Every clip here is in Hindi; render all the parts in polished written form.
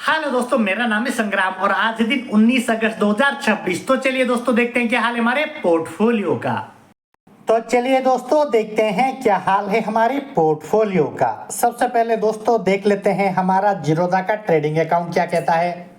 हेलो दोस्तों, मेरा नाम है संग्राम और आज है दिन 19 अगस्त 2026। तो चलिए दोस्तों देखते हैं क्या हाल है हमारे पोर्टफोलियो का। तो चलिए दोस्तों देखते हैं क्या हाल है हमारे पोर्टफोलियो का। सबसे पहले दोस्तों देख लेते हैं हमारा जीरोधा का ट्रेडिंग अकाउंट क्या कहता है।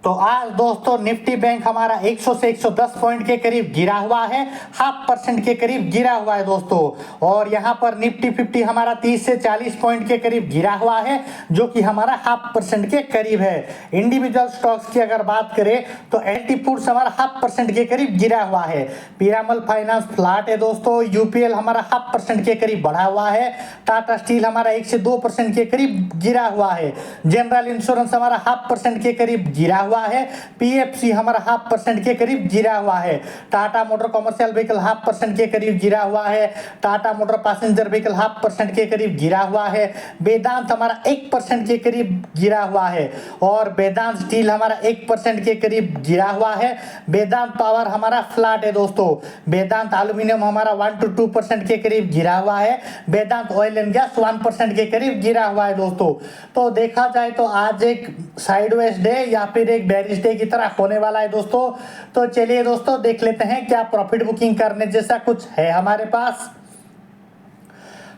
तो आज दोस्तों निफ्टी बैंक हमारा 100 से 110 पॉइंट के करीब गिरा हुआ है, 0.5% के करीब गिरा हुआ है दोस्तों। और यहाँ पर निफ्टी 50 हमारा 30 से 40 पॉइंट के करीब गिरा हुआ है, जो कि हमारा 0.5% के करीब है। इंडिविजुअल स्टॉक्स की अगर बात करें तो एलटी फूड्स हमारा 0.5% के करीब गिरा हुआ है। पीरामल फाइनेंस फ्लैट है दोस्तों। यूपीएल हमारा 0.5% के करीब बढ़ा हुआ है। टाटा स्टील हमारा 1 से 2% के करीब गिरा हुआ है। जनरल इंश्योरेंस हमारा 0.5% के करीब गिरा हुआ है। पीएफसी हमारा 0.5% के करीब गिरा हुआ है। टाटा मोटर कॉमर्शियल व्हीकल 0.5% के करीब गिरा हुआ है। टाटा मोटर पैसेंजर व्हीकल 0.5% के करीब गिरा हुआ है। वेदांत हमारा 1% के करीब गिरा हुआ है। और वेदांत स्टील हमारा 1% के करीब गिरा हुआ है। वेदांत पावर हमारा फ्लैट है दोस्तों। वेदांत एल्यूमिनियम हमारा 1 to 2% के करीब गिरा हुआ है। वेदांत ऑयल एंड गैस 1% के करीब गिरा हुआ है दोस्तों। तो देखा जाए तो आज एक साइडवेज डे या फिर एक बेरिश डे की तरह होने वाला है दोस्तों। तो चलिए दोस्तों देख लेते हैं क्या प्रॉफिट बुकिंग करने जैसा कुछ है हमारे पास।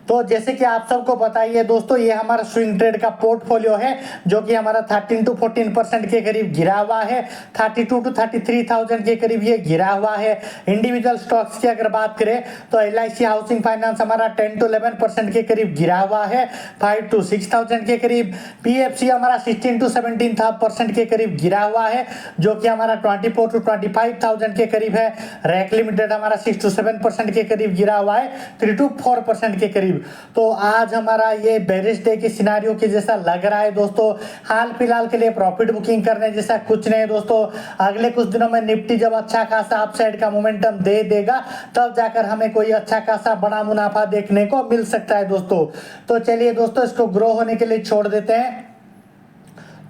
तो जैसे कि आप सबको पता ही है दोस्तों, ये हमारा स्विंग ट्रेड का पोर्टफोलियो है, जो कि हमारा 13 to 14% के करीब गिरा हुआ है। 32 to 33,000 के करीब ये गिरा हुआ है। इंडिविजुअल स्टॉक्स की अगर बात करें तो एलआईसी हाउसिंग फाइनेंस हमारा 10 to 11% के करीब गिरा हुआ है, 5 to 6,000 के करीब। पीएफसी हमारा 16 to 17% के करीब गिरा हुआ है, जो कि हमारा 24 to 25,000 के करीब है। रैक लिमिटेड हमारा 6 to 7% के करीब गिरा हुआ है, 3 to 4% के करीब। तो आज हमारा ये बेरिश डे के सिनारियो के जैसा लग रहा है दोस्तों। हाल फिलहाल के लिए प्रॉफिट बुकिंग करने जैसा कुछ नहीं है दोस्तों। अगले कुछ दिनों में निफ्टी जब अच्छा खासा अपसाइड का मोमेंटम दे देगा, तब जाकर हमें कोई अच्छा खासा बड़ा मुनाफा देखने को मिल सकता है दोस्तों। तो चलिए दोस्तों इसको ग्रो होने के लिए छोड़ देते हैं।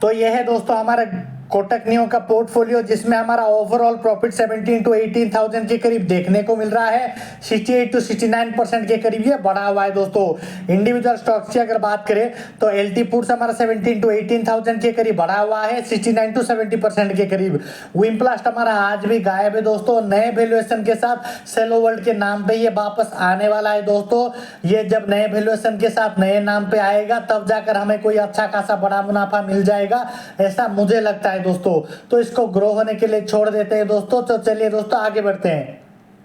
तो यह है दोस्तों हमारा कोटक नियो का पोर्टफोलियो, जिसमें हमारा ओवरऑल प्रॉफिट 17 to 18,000 के करीब देखने को मिल रहा है। 68 to 69% के करीब ये बढ़ा हुआ है दोस्तों। इंडिविजुअल स्टॉक्स की अगर बात करें तो एलटी फूड्स हमारा 17 to 18,000 के करीब बढ़ा हुआ है, 69 to 70% के करीब। विम्प्लास्ट हमारा आज भी गायब है दोस्तों। नए वैल्यूएशन के साथ सेलो वर्ल्ड के नाम पे ये वापस आने वाला है दोस्तों। ये जब नए वैल्यूएशन के साथ नए नाम पे आएगा, तब जाकर हमें कोई अच्छा खासा बड़ा मुनाफा मिल जाएगा, ऐसा मुझे लगता है दोस्तों। तो इसको ग्रो होने के लिए छोड़ देते हैं दोस्तों। तो चलिए दोस्तों आगे बढ़ते हैं।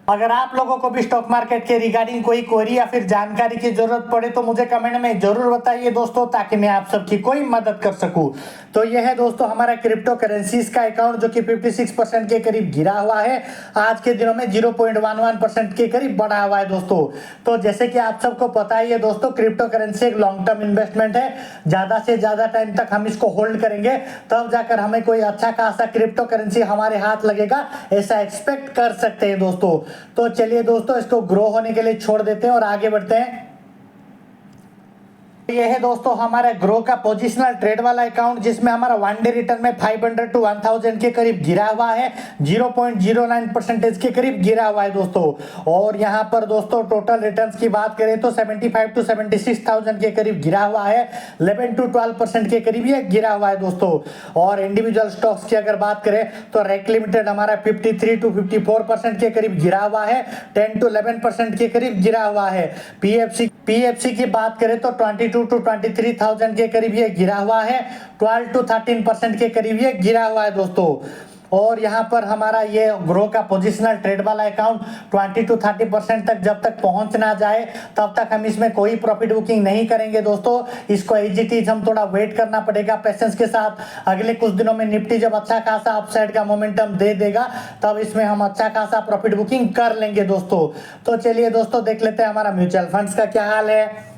अगर आप लोगों को भी स्टॉक मार्केट के रिगार्डिंग कोई क्वेरी या फिर जानकारी की जरूरत पड़े तो मुझे कमेंट में जरूर बताइए दोस्तों, ताकि मैं आप सबकी कोई मदद कर सकूं। तो यह है दोस्तों हमारा क्रिप्टो करेंसीज का अकाउंट, जो कि 56% के करीब गिरा हुआ है। आज के दिनों में 0.11% के करीब बढ़ा हुआ है दोस्तों। तो जैसे कि आप सबको पता ही है दोस्तों, क्रिप्टो करेंसी एक लॉन्ग टर्म इन्वेस्टमेंट है। ज्यादा से ज्यादा टाइम तक हम इसको होल्ड करेंगे, तब जाकर हमें कोई अच्छा खासा क्रिप्टो करेंसी हमारे हाथ लगेगा, ऐसा एक्सपेक्ट कर सकते हैं दोस्तों। तो चलिए दोस्तों इसको ग्रो होने के लिए छोड़ देते हैं और आगे बढ़ते हैं। ये है दोस्तों हमारा ग्रो का पोजिशनल ट्रेड वाला अकाउंट, जिसमें हमारा 1 डे रिटर्न में 500 to 1000 के करीब गिरा हुआ है। 0.09% के करीब गिरा हुआ है दोस्तों। और यहाँ पर दोस्तों टोटल रिटर्न्स की बात करें तो 75 to 76,000 के करीब गिरा हुआ है। 11 to 12% के करीब ये गिरा हुआ है दोस्तों। और इंडिविजुअल स्टॉक्स की अगर बात करें तो रैक लिमिटेड हमारा 53 to 54% के करीब गिरा हुआ है। 10 to 11% के करीब गिरा हुआ है। पीएफसी की बात करें तो 22 to 23,000 के करीब ये गिरा हुआ है। 12 to 13% के करीब ये गिरा हुआ है दोस्तों। और यहाँ पर हमारा ये ग्रो का पोजिशनल ट्रेड वाला अकाउंट 20 to 30% तक जब तक पहुंच ना जाए, तब तक हम इसमें कोई प्रॉफिट बुकिंग नहीं करेंगे दोस्तों। इसको एज इट इज हम थोड़ा वेट करना पड़ेगा पेशेंस के साथ। अगले कुछ दिनों में निफ्टी जब अच्छा खासा अपसाइड का मोमेंटम दे देगा, तब इसमें हम अच्छा खासा प्रॉफिट बुकिंग कर लेंगे दोस्तों। तो चलिए दोस्तों देख लेते हैं हमारा म्यूचुअल फंड्स का क्या हाल है।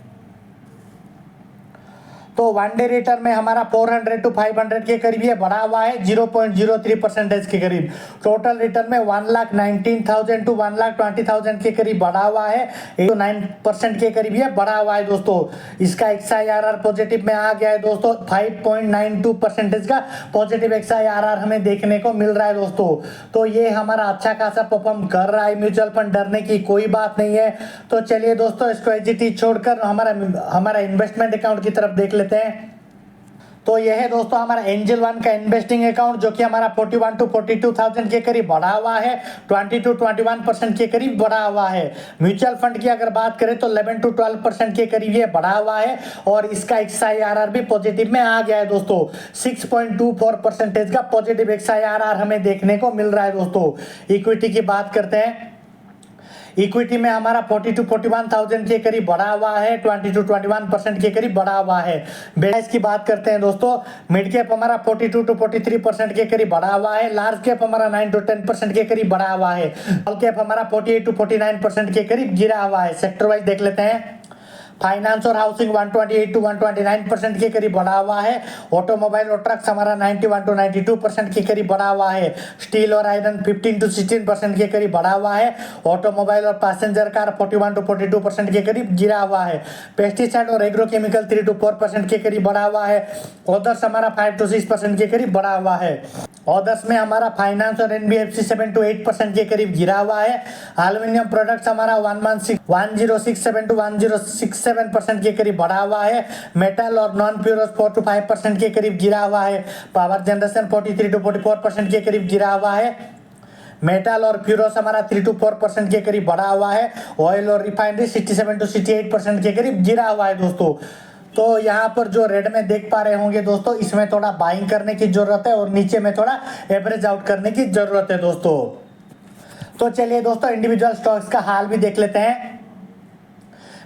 तो 1 डे रिटर्न में हमारा 400 to 500 के करीब ये बढ़ा हुआ है, 0.03% के करीब। टोटल रिटर्न में 1,19,000 to 1,20,000 के करीब बढ़ा हुआ है, 9% के करीब ये बढ़ा हुआ है दोस्तों। इसका XIRR पॉजिटिव में आ गया है दोस्तों। 5.92% का पॉजिटिव XIRR हमें देखने को मिल रहा है दोस्तों। तो ये हमारा अच्छा खासा परफॉर्म कर रहा है म्यूचुअल फंड, डरने की कोई बात नहीं है। तो चलिए दोस्तों इसको एजिटी छोड़कर हमारा इन्वेस्टमेंट अकाउंट की तरफ देख लेते हैं। तो यह है दोस्तों हमारा एंजल वन का इन्वेस्टिंग अकाउंट, जो कि हमारा 41 to 42,000 के करीब बढ़ा हुआ है, 20 to 21% के करीब बढ़ा हुआ है। म्यूचुअल फंड की अगर बात करें तो 11 to 12% के करीब ये बढ़ा हुआ है और इसका XIRR भी पॉजिटिव में आ गया है दोस्तों। 6.24% का पॉजिटिव XIRR हमें देखने को मिल रहा है दोस्तों। इक्विटी की बात करते हैं, इक्विटी में हमारा 40 to 41,000 के करीब बढ़ा हुआ है, 20 to 21% के करीब बढ़ा हुआ है। बेस की बात करते हैं दोस्तों, मिड कैप हमारा 42 to 43% के करीब बढ़ा हुआ है, लार्ज कैप हमारा 9 to 10% के करीब बढ़ा हुआ है, स्मॉल कैप हमारा 48 to 49% के करीब गिरा हुआ है। सेक्टर वाइज देख लेते हैं, फाइनेंस और हाउसिंग 128 to 129% के करीब बढ़ा हुआ है, ऑटोमोबाइल और ट्रक्स हमारा 91 to 92% के करीब बढ़ा हुआ है, स्टील और आयरन 15 to 16% के करीब बढ़ा हुआ है, ऑटोमोबाइल और पैसेंजर कार 41 to 42% के करीब गिरा हुआ है, पेस्टिसाइड और एग्रोकेमिकल 3 to 4% के करीब बढ़ा हुआ है, अदर्स हमारा 5 to 6% के करीब बढ़ा हुआ है। अदर्स में हमारा फाइनेंस और NBFC 7 to 8% के करीब गिरा हुआ है, एल्यूमिनियम प्रोडक्ट्स हमारा 1067 to 1067% के करीब बढ़ा हुआ है, मेटल और नॉन प्यूरस 4 to 5% के करीब गिरा हुआ है, पावर जनरेशन 43 to 44% के करीब गिरा हुआ है, मेटल और प्यूरोस हमारा 3 to 4% के करीब बढ़ा हुआ है, ऑयल और रिफाइनरी 67 to 68% के करीब गिरा हुआ है दोस्तों। तो यहाँ पर जो रेड में देख पा रहे होंगे दोस्तों, इसमें थोड़ा बाइंग करने की जरूरत है और नीचे में थोड़ा एवरेज आउट करने की जरूरत है दोस्तों। तो चलिए दोस्तों इंडिविजुअल स्टॉक्स का हाल भी देख लेते हैं।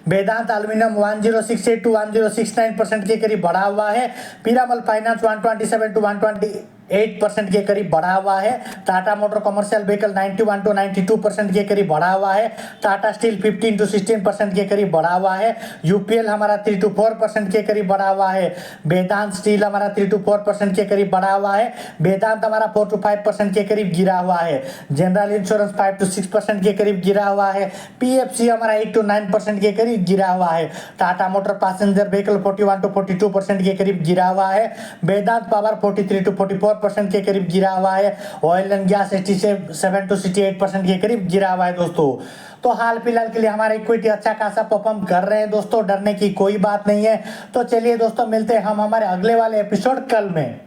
वेदांत एल्यूमिनियम 1068 to 1069% के करीब बढ़ा हुआ है, पीरामल फाइनेंस 127 to 128% के करीब बढ़ा हुआ है, Tata motor commercial vehicle 91 to 92% के करीब बढ़ा हुआ है, टाटा स्टील 15 to 16% के करीब बढ़ा हुआ है, यूपीएल हमारा 3 to 4% के करीब बढ़ा हुआ है, वेदांत स्टील हमारा 3 to 4% के करीब बढ़ा हुआ है, वेदांत हमारा 4 to 5% के करीब गिरा हुआ है, जनरल इंश्योरेंस 5 to 6% के करीब गिरा हुआ है, पीएफसी हमारा 8 to 9% के करीब गिरा हुआ है, Tata motor passenger vehicle 41 to 42% के करीब गिरा हुआ है, वेदांत पावर 43 to 44% के करीब गिरा हुआ है, ऑयल एंड गैस 87 to 68% के करीब गिरा हुआ है दोस्तों। तो हाल फिलहाल के लिए हमारे इक्विटी अच्छा खासा परफॉर्म कर रहे हैं दोस्तों, डरने की कोई बात नहीं है। तो चलिए दोस्तों मिलते हैं हम हमारे अगले वाले एपिसोड कल में।